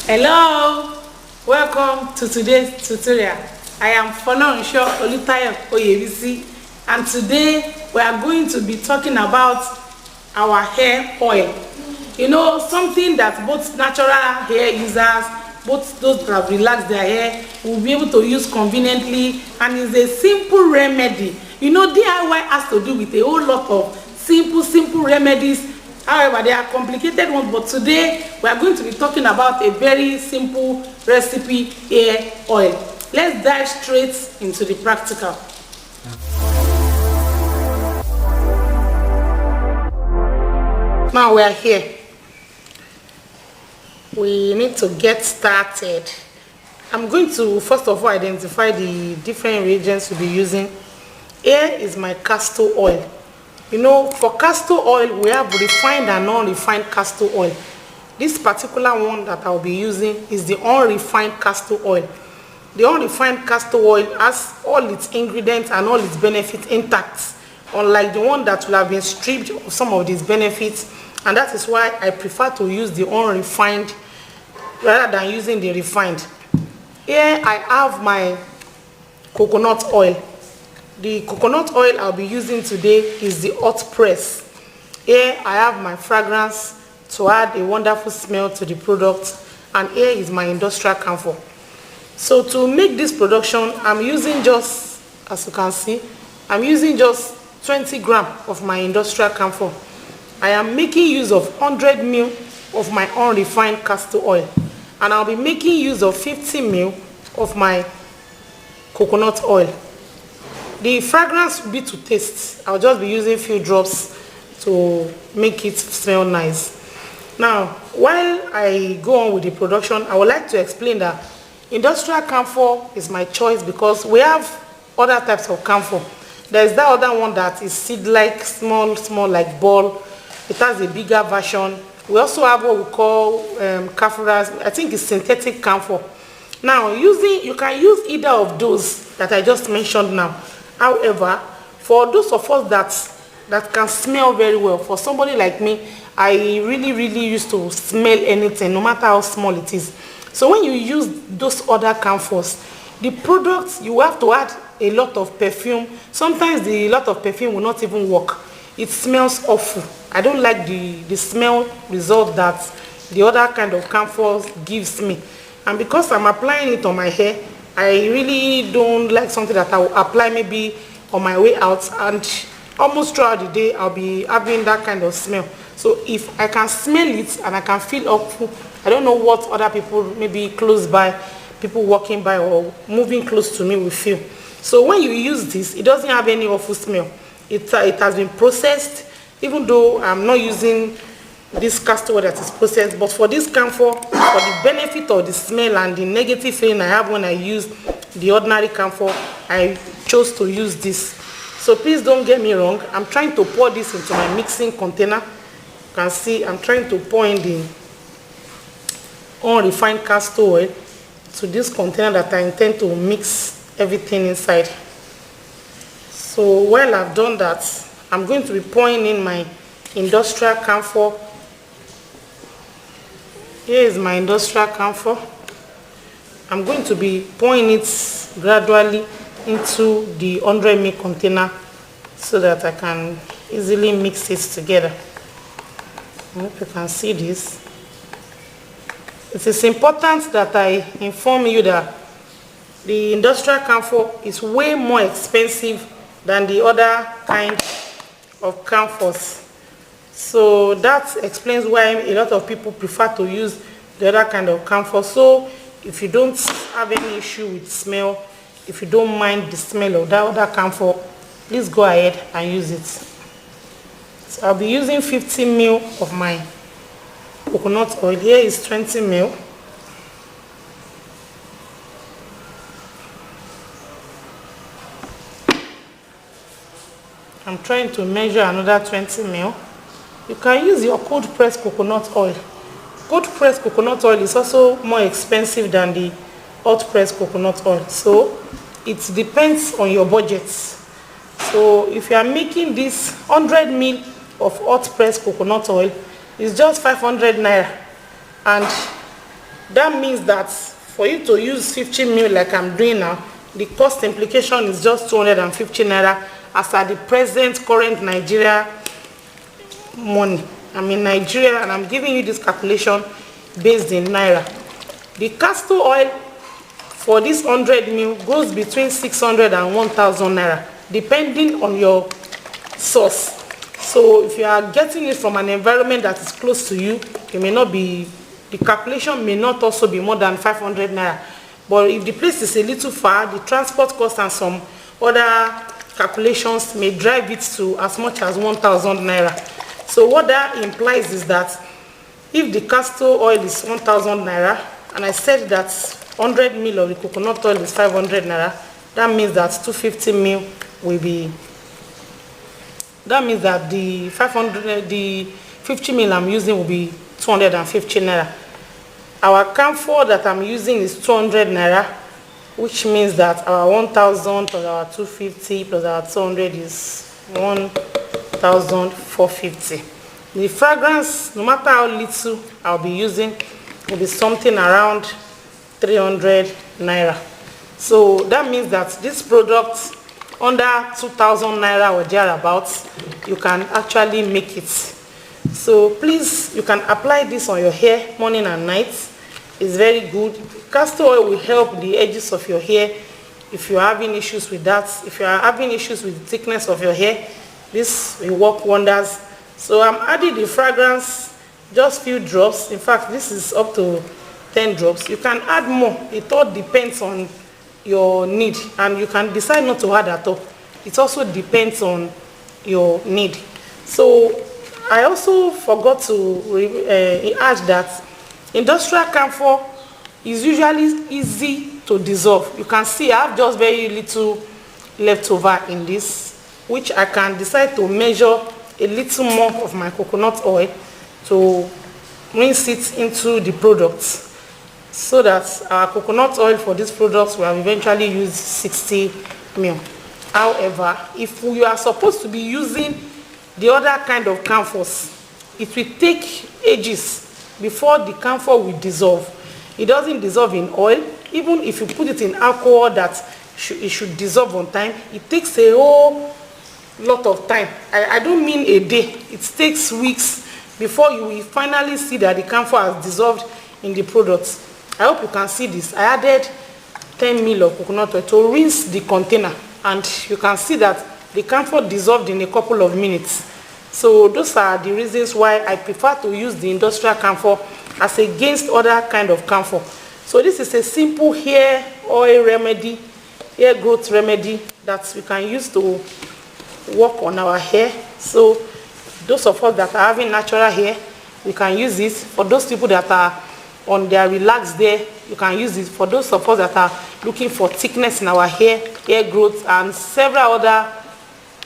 Hello, welcome to today's tutorial. I am Folorunsho Olutayo Oyebisi, and today we are going to be talking about our hair oil. You know, something that both natural hair users, both those that have relaxed their hair, will be able to use conveniently, and is a simple remedy. You know, DIY has to do with a whole lot of simple remedies. However, they are complicated ones, but today we are going to be talking about a very simple recipe, hair oil. Let's dive straight into the practical. Now we are here. We need to get started. I'm going to first of all identify the different reagents we'll be using. Here is my castor oil. You know, for castor oil, we have refined and unrefined castor oil. This particular one that I'll be using is the unrefined castor oil. The unrefined castor oil has all its ingredients and all its benefits intact, unlike the one that will have been stripped of some of these benefits. And that is why I prefer to use the unrefined rather than using the refined. Here I have my coconut oil. The coconut oil I'll be using today is the hot press. Here I have my fragrance to add a wonderful smell to the product, and here is my industrial camphor. So to make this production, I'm using just, as you can see, I'm using just 20 grams of my industrial camphor. I am making use of 100 ml of my unrefined castor oil, and I'll be making use of 50 ml of my coconut oil. The fragrance will be to taste. I'll just be using a few drops to make it smell nice. Now, while I go on with the production, I would like to explain that industrial camphor is my choice because we have other types of camphor. There is that other one that is seed-like, small like ball. It has a bigger version. We also have what we call camphoras. I think it's synthetic camphor. Now, you can use either of those that I just mentioned now. However, for those of us that can smell very well, for somebody like me, I really used to smell anything, no matter how small it is. So when you use those other camphors, the products, you have to add a lot of perfume. Sometimes the lot of perfume will not even work. It smells awful. I don't like the smell result that the other kind of camphors gives me. And because I'm applying it on my hair, I really don't like something that I will apply maybe on my way out, and almost throughout the day I'll be having that kind of smell. So if I can smell it and I can feel awful, I don't know what other people, maybe close by, people walking by or moving close to me will feel. So when you use this, it doesn't have any awful smell. It has been processed, even though I'm not using this castor oil that is processed, but for this camphor, for the benefit of the smell and the negative feeling I have when I use the ordinary camphor, I chose to use this. So please don't get me wrong, I'm trying to pour this into my mixing container. You can see I'm trying to pour in the unrefined castor oil to this container that I intend to mix everything inside. So while I've done that, I'm going to be pouring in my industrial camphor. Here is my industrial camphor. I'm going to be pouring it gradually into the 100 ml container so that I can easily mix it together. I hope you can see this. It is important that I inform you that the industrial camphor is way more expensive than the other kind of camphors. So that explains why a lot of people prefer to use the other kind of camphor. So if you don't have any issue with smell, if you don't mind the smell of that other camphor, please go ahead and use it. So I'll be using 50 ml of my coconut oil. Here is 20 ml. I'm trying to measure another 20 ml. You can use your cold pressed coconut oil. Cold pressed coconut oil is also more expensive than the hot pressed coconut oil. So it depends on your budget. So if you are making this 100 ml of hot pressed coconut oil, it's just 500 naira. And That means that for you to use 50 mil like I'm doing now, the cost implication is just 250 naira as at the present current Nigeria money. I'm in Nigeria and I'm giving you this calculation based in naira. The castor oil for this 100 mil goes between 600 and 1000 naira depending on your source. So if you are getting it from an environment that is close to you, it may not be, the calculation may not also be more than 500 naira. But if the place is a little far, the transport cost and some other calculations may drive it to as much as 1000 naira. So what that implies is that if the castor oil is 1000 naira, and I said that 100 mil of the coconut oil is 500 naira, that means that 250 mil will be, that means that the 50 mil I'm using will be 250 naira. Our camphor that I'm using is 200 naira, which means that our 1000 plus our 250 plus our 200 is 1450. The fragrance, no matter how little I'll be using, will be something around 300 naira. So that means that this product under 2000 naira or thereabouts, you can actually make it. So please, you can apply this on your hair morning and night. It's very good. Castor oil will help the edges of your hair if you're having issues with that. If you are having issues with the thickness of your hair, this will work wonders. So I'm adding the fragrance, just few drops. In fact, this is up to 10 drops. You can add more. It all depends on your need, and you can decide not to add at all. It also depends on your need. So I also forgot to add that industrial camphor is usually easy to dissolve. You can see I have just very little left over in this, which I can decide to measure a little more of my coconut oil to rinse it into the product, so that our coconut oil for this product will have eventually used 60 ml. However, if you are supposed to be using the other kind of camphors, it will take ages before the camphor will dissolve. It doesn't dissolve in oil. Even if you put it in alcohol that it should dissolve on time, it takes a whole lot of time. I don't mean a day. It takes weeks before you will finally see that the camphor has dissolved in the product. I hope you can see this. I added 10 ml of coconut oil to rinse the container, and you can see that the camphor dissolved in a couple of minutes. So those are the reasons why I prefer to use the industrial camphor as against other kind of camphor. So this is a simple hair oil remedy, hair growth remedy that we can use to work on our hair. So those of us that are having natural hair, we can use this. For those people that are on their relaxed day, you can use it. For those of us that are looking for thickness in our hair, hair growth, and several other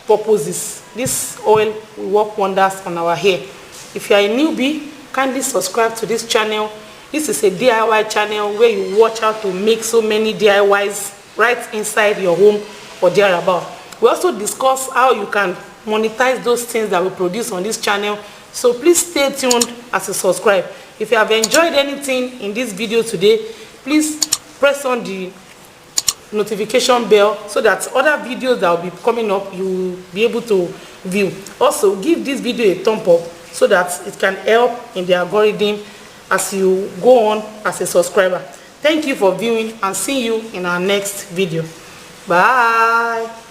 purposes, this oil will work wonders on our hair. If you are a newbie, kindly subscribe to this channel. This is a DIY channel where you watch how to make so many DIYs right inside your home or thereabout. We also discuss how you can monetize those things that we produce on this channel. So please stay tuned as you subscribe. If you have enjoyed anything in this video today, please press on the notification bell so that other videos that will be coming up, you will be able to view. Also, give this video a thumb up so that it can help in the algorithm as you go on as a subscriber. Thank you for viewing, and see you in our next video. Bye.